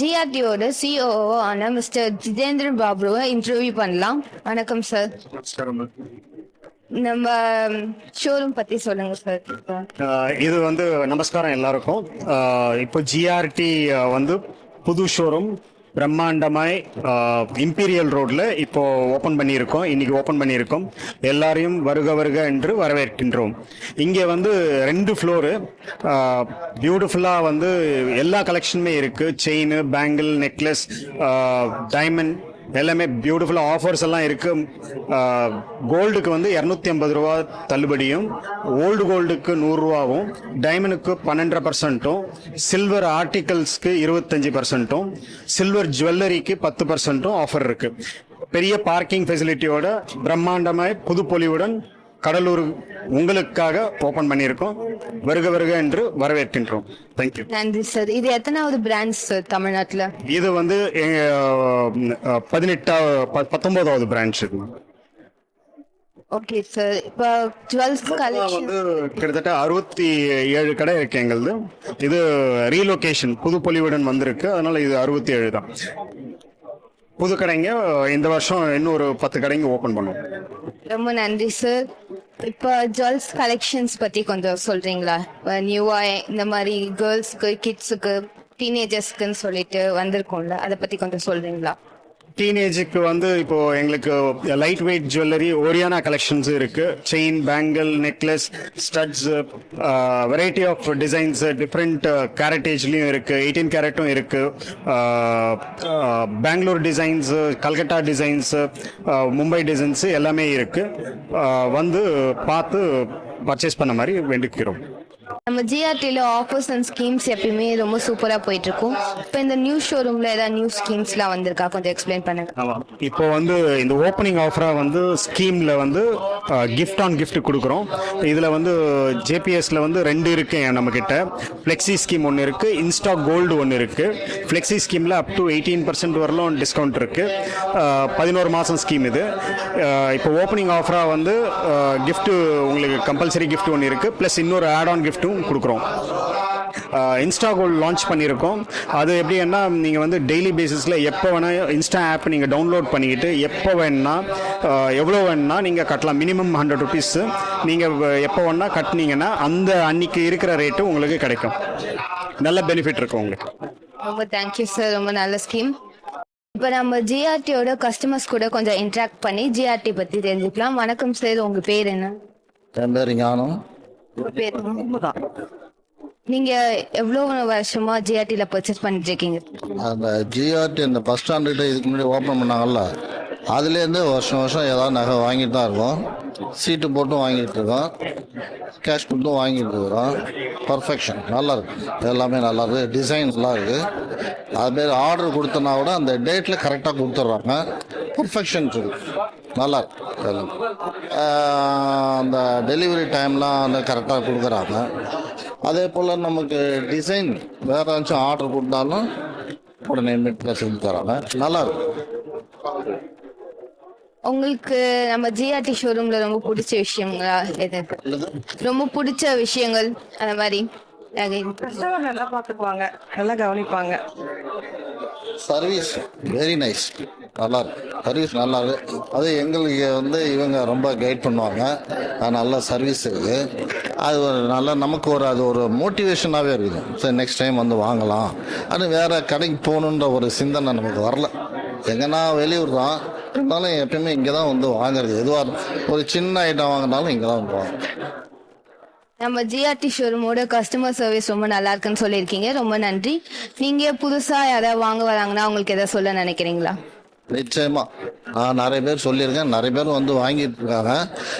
ஜிஆர்டியோட COO ஆன mister Jitendran பாபுவை interview பண்ணலாம். வணக்கம் சார். நம்ம ஷோரூம் பத்தி சொல்லுங்க சார். இது வந்து நமஸ்காரம் எல்லாருக்கும். இப்போ ஜிஆர்டி வந்து புது ஷோரூம் பிரம்மாண்டமாய் இம்பீரியல் ரோட்ல இப்போ ஓப்பன் பண்ணியிருக்கோம். இன்னைக்கு ஓப்பன் பண்ணியிருக்கோம். எல்லாரையும் வருக வருக என்று வரவேற்கின்றோம். இங்கே வந்து 2 ஃப்ளோரு பியூட்டிஃபுல்லாக வந்து எல்லா கலெக்ஷனுமே இருக்கு. செயின், பேங்கிள், நெக்லஸ், டைமண்ட் எல்லாமே பியூட்டிஃபுல்லாக ஆஃபர்ஸ் எல்லாம் இருக்கு. கோல்டுக்கு வந்து 250 ரூபா தள்ளுபடியும், ஓல்டு கோல்டுக்கு 100 ரூபாவும், டைமண்டுக்கு 12%, சில்வர் ஆர்டிகல்ஸ்க்கு 25%, சில்வர் ஜுவல்லரிக்கு 10% ஆஃபர் இருக்கு. பெரிய பார்க்கிங் ஃபெசிலிட்டியோட பிரம்மாண்டமாய் புதுப்பொலிவுடன் கடலூர் உங்களுக்காக ஓபன் பண்ணியிருக்கோம். வருக வருக என்று வரவேற்கின்றோம். தேங்க்யூ. நன்றி சார். இது எத்தனாவது பிரான்ச் சார் தமிழ்நாட்டில்? இது வந்து 19வது பிரான்ச். Okay sir. இப்போ ஜுவல்ஸ் கலெக்ஷன் வந்து கிட்டத்தட்ட 67 கடை இருக்கு எங்களுது. இது ரீலொகேஷன் புதுப்பொலிவுடன் வந்திருக்கு, அதனால இது 67 தான். புது கடைங்க இந்த வருஷம் இன்னும் ஒரு 10 கடைங்க ஓபன் பண்ணுவோம். ரொம்ப நன்றி சார். இப்போ ஜுவல்ஸ் கலெக்ஷன்ஸ் பத்தி கொஞ்சம் சொல்றீங்களா? நியூவா இந்த மாதிரி கேர்ள்ஸ்க்கு, கிட்ஸுக்கு, டீனேஜர்ஸ்க்குன்னு சொல்லிட்டு வந்திருக்கோம்ல, அதை பத்தி கொஞ்சம் சொல்றீங்களா? டீனேஜுக்கு வந்து இப்போ எங்களுக்கு light weight jewellery Oriana collections இருக்கு. Chain, bangle, necklace, studs, variety of designs, different கேரட்டேஜ்லயும் இருக்கு. 18 கேரட்டும் இருக்கு. Bangalore designs, Calcutta designs, Mumbai designs எல்லாமே இருக்கு. வந்து பார்த்து பர்ச்சேஸ் பண்ண மாதிரி வேண்டிக்கிறோம். நம்ம ஜிஆர்டில ஆஃபர்ஸ் அண்ட் ஸ்கீம்ஸ் எப்பயுமே ரொம்ப சூப்பரா போயிட்டு இருக்கும். இப்போ இந்த நியூ ஷோரூம்ல ஏதாவது நியூ ஸ்கீம்ஸ்லாம் வந்திருக்கா? கொஞ்சம் எக்ஸ்பிளைன் பண்ணுங்க. இப்போ வந்து இந்த ஓப்பனிங் ஆஃபரா வந்து ஸ்கீம்ல வந்து கிஃப்ட் ஆன் கிஃப்ட் கொடுக்குறோம். இதுல வந்து ஜேபிஎஸ்ல வந்து 2 இருக்கு நம்ம கிட்ட. ஃபிளெக்ஸி ஸ்கீம் ஒன்று இருக்கு, இன்ஸ்டா கோல்டு ஒன்று இருக்கு. ஃபிளெக்ஸி ஸ்கீம்ல அப் டு 18% வரலும் டிஸ்கவுண்ட் இருக்கு. 11 மாசம் ஸ்கீம் இது. இப்போ ஓப்பனிங் ஆஃபரா வந்து கிஃப்ட் உங்களுக்கு கம்பல்சரி கிஃப்ட் ஒன்று இருக்கு, பிளஸ் இன்னொரு ஆட் ஆன் கிஃப்ட்டும் கொடுக்குறோம். இன்ஸ்டா கோல்டு லான்ச் பண்ணியிருக்கோம். அது எப்படின்னா நீங்கள் வந்து டெய்லி பேசிஸில் எப்போ வேணால் இன்ஸ்டா ஆப் நீங்கள் டவுன்லோட் பண்ணிக்கிட்டு எப்போ வேணுன்னா எவ்வளோ வேணுன்னா நீங்கள் கட்டலாம். மினிமம் 100 ருபீஸ் நீங்கள் எப்போ வேணா கட்டினீங்கன்னா அந்த அன்னைக்கு இருக்கிற ரேட்டு உங்களுக்கு கிடைக்கும். நல்ல பெனிஃபிட் இருக்கும் உங்களுக்கு. ரொம்ப தேங்க்யூ சார். ரொம்ப நல்ல ஸ்கீம். இப்போ நம்ம ஜிஆர்டியோட கஸ்டமர்ஸ் கூட கொஞ்சம் இன்ட்ராக்ட் பண்ணி ஜிஆர்டி பற்றி தெரிஞ்சுக்கலாம். வணக்கம் சார். உங்கள் பேர் என்ன? என் பேர் ஞானம். நீங்க எவ்வளவு வருஷமா ஜிஆர்டில பர்ச்சேஸ் பண்ணிட்டு இருக்கீங்க? அந்த ஜிஆர்டி இந்த பஸ் ஸ்டாண்டுகிட்ட இதுக்கு முன்னாடி ஓப்பன் பண்ணாங்கல்ல, அதுலேருந்து வருஷம் ஏதாவது நகை வாங்கிட்டு தான் இருக்கோம். சீட்டு போட்டும் வாங்கிட்டு இருக்கோம், கேஷ் கொடுத்தும் வாங்கிட்டு இருக்கிறோம். பர்ஃபெக்ஷன் நல்லா இருக்கு, எல்லாமே நல்லா இருக்கு, டிசைன் நல்லா இருக்கு. அதுமாரி ஆர்டர் கொடுத்தனா கூட அந்த டேட்டில் கரெக்டாக கொடுத்துட்றாங்க. பர்ஃபெக்ஷன் இருக்கு, நல்லா இருக்கு. அந்த டெலிவரி டைம்லாம் வந்து கரெக்டாக கொடுக்குறாங்க. அதே போல் நமக்கு டிசைன் வேறு ஏதாச்சும் ஆர்டர் கொடுத்தாலும் உடனே மீட்டில் செஞ்சு தராங்க, நல்லா இருக்கு. உங்களுக்கு நம்ம ஜிஆர்டி ஷோரூம்ல ரொம்ப பிடிச்ச விஷயங்களா எது? ரொம்ப பிடிச்ச விஷயங்கள் அந்த மாதிரி? கஸ்டமர் நல்லா பார்த்துக்குவாங்க, நல்லா கவனிப்பாங்க. சர்வீஸ் வெரி நைஸ், நல்லா இருக்கு. சர்வீஸ் நல்லா இருக்கு. அது எங்களுக்கு வந்து இவங்க ரொம்ப கைட் பண்ணுவாங்க. நல்ல சர்வீஸ் இருக்குது. அது ஒரு நல்ல நமக்கு அது ஒரு மோட்டிவேஷனாகவே இருக்குது. சரி, நெக்ஸ்ட் டைம் வந்து வாங்கலாம். அது வேறு கடைக்கு போகணுன்ற ஒரு சிந்தனை நமக்கு வரல. எங்கன்னா வெளியூர் தான் இருந்தாலும் எப்பயுமே இங்கே தான் வந்து வாங்குறது. எதுவாக ஒரு சின்ன ஐட்டம் வாங்கினாலும் இங்கே தான் வந்து வாங்குறோம். நம்ம ஜிஆர்டி ஷோரூமோட கஸ்டமர் சர்வீஸ் ரொம்ப நல்லா இருக்குன்னு சொல்லியிருக்கீங்க. ரொம்ப நன்றி. நீங்க புதுசா யாராவது வாங்க வராங்கன்னா உங்களுக்கு எதாவது சொல்ல நினைக்கிறீங்களா? நிச்சயமா நான் நிறைய பேர் சொல்லியிருக்கேன், நிறைய பேர் வந்து வாங்கிட்டு இருக்காங்க.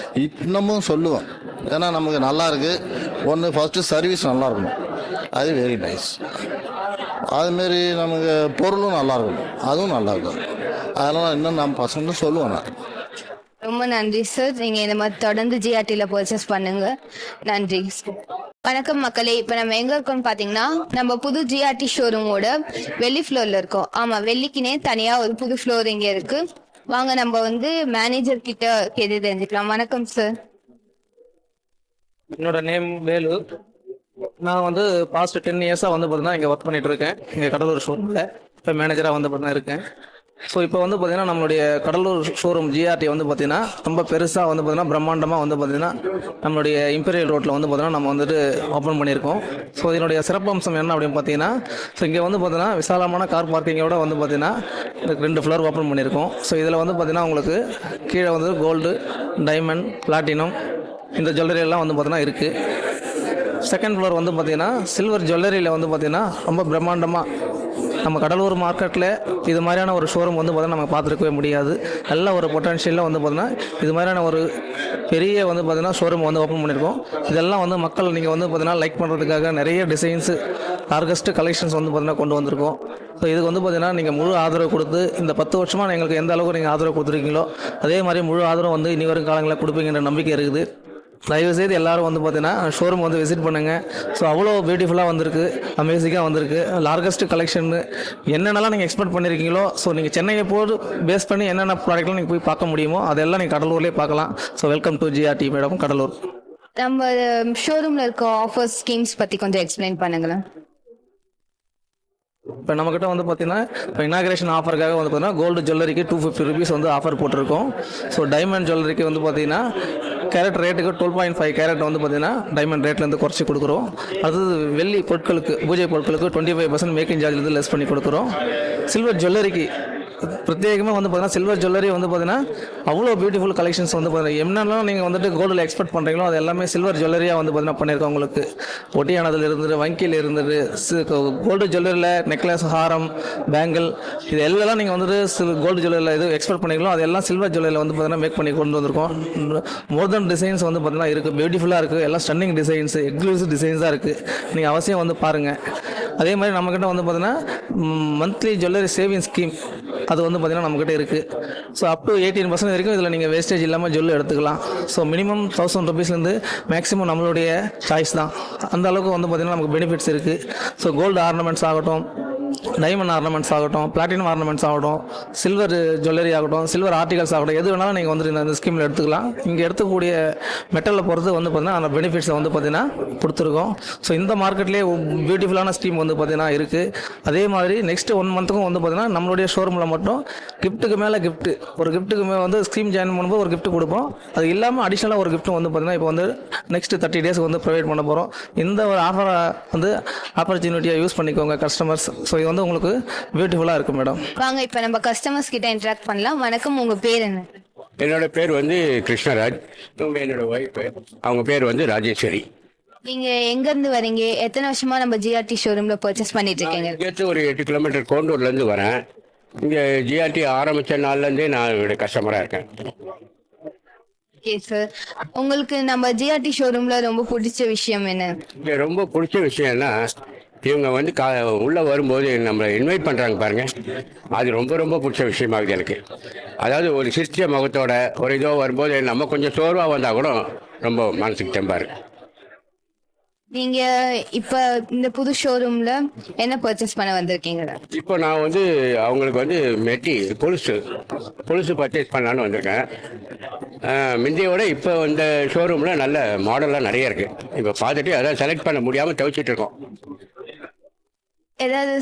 இன்னமும் சொல்லுவேன். ஏன்னா நமக்கு நல்லா இருக்கு. ஒன்று ஃபர்ஸ்ட் சர்வீஸ் நல்லா இருக்கணும், அது வெரி நைஸ். அதுமாரி நமக்கு பொருளும் நல்லா இருக்கணும், அதுவும் நல்லா இருக்கும். அதெல்லாம் இன்னும் நம்ம பசங்க சொல்லுவேன் நான். ரொம்ப நன்றி சார். நீங்க இந்த மாதிரி தொடர்ந்து ஜிஆர்டில பர்ச்சேஸ் பண்ணுங்க. நன்றி. வணக்கம் மக்களே. இப்ப நம்ம எங்க இருக்கோம்னு பாத்தீங்கன்னா நம்ம புது ஜிஆர்டி ஷோரூமோட வெள்ளி ஃப்ளோர்ல இருக்கோம். ஆமா, வெள்ளிக்குனே தனியா ஒரு புது ஃப்ளோர் இங்க இருக்கு. வாங்க நம்ம வந்து மேனேஜர் கிட்ட கேட்டு தெரிஞ்சுக்கலாம். வணக்கம் சார். என்னோட நேம் வேலு. நான் வந்து பாஸ்ட் 10 இயர்ஸாக வந்து பார்த்தீங்கன்னா இங்கே ஒர்க் பண்ணிட்டு இருக்கேன். இங்கே கடலூர் ஷோரூமில் இப்போ மேனேஜராக வந்து பார்த்தீங்கன்னா இருக்கேன். ஸோ இப்போ வந்து பார்த்தீங்கன்னா நம்மளுடைய கடலூர் ஷோரூம் ஜிஆர்டி வந்து பார்த்தீங்கன்னா ரொம்ப பெருசாக வந்து பார்த்தீங்கன்னா பிரம்மாண்டமாக வந்து பார்த்தீங்கன்னா நம்மளுடைய இம்பீரியல் ரோட்டில் வந்து பார்த்தீங்கன்னா நம்ம வந்துட்டு ஓப்பன் பண்ணியிருக்கோம். ஸோ இதனுடைய சிறப்பம்சம் என்ன அப்படின்னு பார்த்தீங்கன்னா, ஸோ இங்கே வந்து பார்த்தீங்கன்னா விசாலமான கார் பார்க்கிங்கோட வந்து பார்த்தீங்கன்னா 2 ஃப்ளோர் ஓப்பன் பண்ணியிருக்கோம். ஸோ இதில் வந்து பார்த்தீங்கன்னா உங்களுக்கு கீழே வந்து கோல்டு, டைமண்ட், பிளாட்டினம் இந்த ஜுவல்லரி எல்லாம் வந்து பார்த்தீங்கன்னா இருக்குது. செகண்ட் ஃப்ளோர் வந்து பார்த்தீங்கன்னா சில்வர் ஜுவல்லரியில் வந்து பார்த்தீங்கன்னா ரொம்ப பிரம்மாண்டமாக நம்ம கடலூர் மார்க்கெட்டில் இது மாதிரியான ஒரு ஷோரூம் வந்து பார்த்தீங்கன்னா நம்ம பார்த்துருக்கவே முடியாது. நல்ல ஒரு பொட்டன்ஷியலில் வந்து பார்த்தீங்கன்னா இது மாதிரியான ஒரு பெரிய வந்து பார்த்தீங்கன்னா ஷோரூம் வந்து ஓப்பன் பண்ணியிருக்கோம். இதெல்லாம் வந்து மக்கள் நீங்கள் வந்து பார்த்தீங்கன்னா லைக் பண்ணுறதுக்காக நிறைய டிசைன்ஸு லார்ஜஸ்ட் கலெக்ஷன்ஸ் வந்து பார்த்தீங்கன்னா கொண்டு வந்திருக்கோம். ஸோ இதுக்கு வந்து பார்த்தீங்கன்னா நீங்கள் முழு ஆதரவு கொடுத்து இந்த 10 வருஷமாக எங்களுக்கு எந்த அளவுக்கு நீங்கள் ஆதரவு கொடுத்துருக்கீங்களோ அதே மாதிரி முழு ஆதரவு வந்து இனி வரும் காலங்களில் கொடுப்பீங்கன்ற நம்பிக்கை இருக்குது. தயவுசெய்து எல்லாரும் வந்து பார்த்தீங்கன்னா ஷோரூம் வந்து விசிட் பண்ணுங்கள். ஸோ அவ்வளோ பியூட்டிஃபுல்லாக வந்திருக்கு, அமேசிங்காக வந்திருக்கு. லார்ஜஸ்ட் கலெக்ஷன் என்னென்னலாம் நீங்கள் எக்ஸ்பெக்ட் பண்ணியிருக்கீங்களோ, ஸோ நீங்கள் சென்னையை போது பேஸ் பண்ணி என்னென்ன ப்ராடக்ட்லாம் நீங்கள் போய் பார்க்க முடியுமோ அதெல்லாம் நீங்கள் கடலூர்லேயே பார்க்கலாம். So welcome to GRT madam, Cuddalore. நம்ம ஷோரூம்ல இருக்க ஆஃபர் ஸ்கீம்ஸ் பத்தி கொஞ்சம் எக்ஸ்பிளைன் பண்ணுங்களேன். இப்போ நம்மக்கிட்ட வந்து பார்த்தீங்கன்னா இப்போ இனாகிரேஷன் ஆஃபருக்காக வந்து பார்த்தீங்கன்னா கோல்டு ஜுவல்லரிக்கு 250 ருபீஸ் வந்து ஆஃபர் போட்டிருக்கோம். ஸோ டைமண்ட் ஜுவல்லரிக்கு வந்து பார்த்தீங்கன்னா கேரட் ரேட்டுக்கு 12.5 கேரட் வந்து பார்த்தீங்கன்னா டைமண்ட் ரேட்லேருந்து குறைச்சி கொடுக்குறோம். அடுத்தது வெள்ளி பொருட்களுக்கு, பூஜை பொருட்களுக்கு 25% மேக்கிங் சார்ஜ்லேருந்து லெஸ் பண்ணி கொடுக்குறோம். சில்வர் ஜுவல்லரிக்கு பிரத்யேகமாக வந்து பார்த்தீங்கன்னா சில்வர் ஜுவல்லரி வந்து பார்த்தீங்கன்னா அவ்வளோ பியூட்டிஃபுல் கலெக்ஷன்ஸ் வந்து பார்த்தீங்கன்னா என்னெல்லாம் நீங்கள் வந்துட்டு கோல்டில் எக்ஸ்பெக்ட் பண்ணுறீங்களோ அது எல்லாமே சில்வர் ஜுவல்லரியாக வந்து பார்த்தீங்கன்னா பண்ணியிருக்கோம். உங்களுக்கு ஒட்டியானதில் இருந்துட்டு, வங்கியில் இருந்துட்டு, கோல்டு ஜுவல்லரியில் நெக்லஸ், ஹாரம், பேங்கிள் இது எல்லாம் நீங்கள் வந்துட்டு கோல்டு ஜுவல்லரியில் எது எக்ஸ்பெக்ட் பண்ணிங்களோ அதெல்லாம் சில்வர் ஜுவல்லரியில் வந்து பார்த்தீங்கன்னா மேக் பண்ணி கொண்டு வந்திருக்கோம். மோர் தென் டிசைன்ஸ் வந்து பார்த்தீங்கன்னா இருக்குது, பியூட்டிஃபுல்லாக இருக்குது, எல்லாம் ஸ்டன்னிங் டிசைன்ஸ், எக்ஸ்க்ளூசிவ் டிசைன்ஸாக இருக்குது. நீங்கள் அவசியம் வந்து பாருங்கள். அதே மாதிரி நம்மக்கிட்ட வந்து பார்த்தீங்கன்னா மந்த்லி ஜுவல்லரி சேவிங் ஸ்கீம் அது வந்து பார்த்தீங்கன்னா நம்மக்கிட்ட இருக்குது. ஸோ அப் டு 18% வரைக்கும் இதில் நீங்கள் வேஸ்டேஜ் இல்லாமல் ஜுவல் எடுத்துக்கலாம். ஸோ மினிமம் 1000 ருபீஸ்லேருந்து மேக்ஸிமம் நம்மளுடைய சாய்ஸ் தான். அந்த அளவுக்கு வந்து பார்த்தீங்கன்னா நமக்கு பெனிஃபிட்ஸ் இருக்குது. ஸோ கோல்டு ஆர்னமெண்ட்ஸ் ஆகட்டும், டைமண்ட் ஆர்னமெண்ட்ஸ் ஆகட்டும், பிளாட்டினம் ஆர்னமெண்ட்ஸ் ஆகட்டும், சில்வர் ஜுவல்லரி ஆகட்டும், சில்வர் ஆர்டிகல்ஸ் ஆகட்டும், எது வேணாலும் நீங்கள் வந்து இந்த ஸ்கீமில் எடுத்துக்கலாம். இங்கே எடுத்துக்கூடிய மெட்டலில் பொறுத்து வந்து பார்த்தீங்கன்னா அந்த பெனிஃபிட்ஸை வந்து பார்த்தீங்கன்னா கொடுத்துருக்கோம். ஸோ இந்த மார்க்கெட்லேயே பியூட்டிஃபுல்லான ஸ்கீம் வந்து பார்த்தீங்கன்னா இருக்குது. அதே மாதிரி நெக்ஸ்ட் 1 மந்த்துக்கும் வந்து பார்த்தீங்கன்னா நம்மளுடைய ஷோரூமில் மட்டும் கிஃப்ட்டுக்கு மேலே கிஃப்ட்டு, ஒரு கிஃப்ட்டுக்கு மேலே வந்து ஸ்கீம் ஜாயின் பண்ணும்போது ஒரு கிஃப்ட் கொடுப்போம். அது இல்லாமல் அடிஷ்னலாக ஒரு கிஃப்ட் வந்து பார்த்தீங்கன்னா இப்போ வந்து நெக்ஸ்ட் 30 டேஸ்க்கு வந்து ப்ரொவைட் பண்ண போகிறோம். இந்த ஒரு ஆஃபரை வந்து ஆப்பர்ச்சுனிட்டியாக யூஸ் பண்ணிக்கோங்க கஸ்டமர்ஸ். ஸோ இது வந்து உங்களுக்கு பியூட்டிஃபுல்லாக இருக்கும் மேடம். வாங்க இப்போ நம்ம கஸ்டமர்ஸ் கிட்ட இன்டராக்ட் பண்ணலாம். வணக்கம், உங்க பேர் என்ன? என்னோட பேர் வந்து கிருஷ்ணராஜ். என்னோட ஒய்ஃப், அவங்க பேர் வந்து ராஜேஸ்வரி. நீங்க எங்க இருந்து வரீங்க? எத்தனை வருஷமா நம்ம ஜிஆர்டி ஷோரூம்ல பர்ச்சேஸ் பண்ணிட்டு இருக்கீங்க? இங்கேருந்து ஒரு 8 கிலோமீட்டர் கோண்டூர்லேருந்து வரேன். இங்கே ஜிஆர்டி ஆரம்பித்த நாள்லேருந்தே நான் என்னுடைய கஸ்டமராக இருக்கேன். ஓகே சார், உங்களுக்கு நம்ம ஜிஆர்டி ஷோரூம்ல ரொம்ப பிடிச்ச விஷயம் என்ன? இங்கே ரொம்ப பிடிச்ச விஷயம்னா இவங்க வந்து உள்ளே வரும்போது நம்மளை இன்வைட் பண்ணுறாங்க பாருங்க, அது ரொம்ப ரொம்ப பிடிச்ச விஷயமாகுது எனக்கு. அதாவது ஒரு சிரிச்ச முகத்தோட ஒரு இதோ வரும்போது நம்ம கொஞ்சம் சோர்வாக வந்தால் கூட ரொம்ப மனசுக்கு தெம்பா இருக்கு. நீங்க இப்ப இந்த புது ஷோரூம்ல என்ன பர்ச்சேஸ் பண்ண வந்திருக்கீங்க? இப்போ நான் வந்து அவங்களுக்கு வந்து மெட்டி பொலுசு பர்ச்சேஸ் பண்ணலான்னு வந்திருக்கேன். முந்தையோட இப்போ இந்த ஷோரூமில் நல்ல மாடல்லாம் நிறைய இருக்குது. இப்போ பார்த்துட்டு அதாவது செலக்ட் பண்ண முடியாமல் தவிச்சிட்டு இருக்கோம். ஏதாவது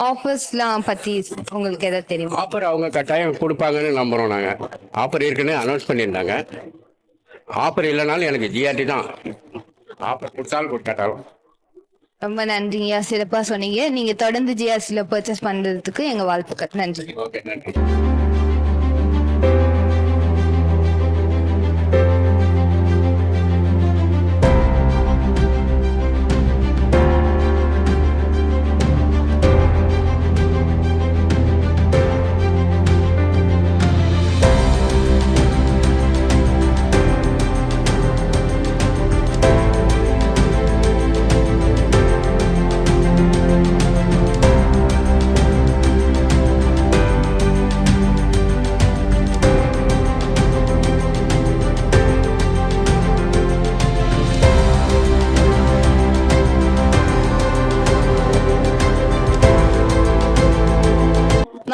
ஆஃபர்ஸ்லாம் பத்தி உங்களுக்கு ஏதாவது தெரியும்? ஆஃபர் அவங்க கட்டாயம் கொடுப்பாங்கன்னு நம்புகிறோம். நாங்கள் ஆஃபர் இருக்குன்னு அனௌன்ஸ் பண்ணியிருந்தாங்க. ஆஃபர் இல்லைனாலும் எனக்கு ஜிஆர்டி தான். ஆஃபர் கொடுத்தாலும் கொடுத்தாலும். ரொம்ப நன்றிங்க, சிறப்பா சொன்னீங்க. நீங்க தொடர்ந்து ஜிஆர்சில பர்ச்சேஸ் பண்றதுக்கு எங்க வாழ்த்துக்கள். நன்றி. ஓகே, நன்றி.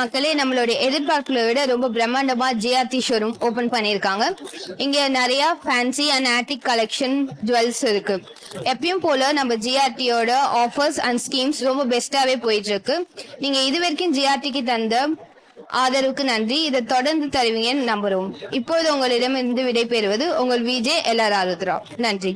மக்களே, நம்மளுடைய எதிர்பார்ப்புல விட ரொம்ப பிரம்மாண்டமா ஜிஆர்டி ஷோரூம் ஓபன் பண்ணியிருக்காங்க. இங்க நிறைய fancy and antique collection jewels இருக்கு. எப்பயும் போல நம்ம ஜிஆர்டியோட ஆஃபர்ஸ் அண்ட் ஸ்கீம்ஸ் ரொம்ப பெஸ்டாவே போயிட்டு இருக்கு. நீங்க இது வரைக்கும் ஜிஆர்டிக்கு தந்த ஆதரவுக்கு நன்றி. இதை தொடர்ந்து தருவீங்கன்னு நம்புறோம். இப்போது உங்களிடம் இருந்து விடைபெறுவது உங்கள் விஜே எல்ஆர் ஆருத்ரா. நன்றி.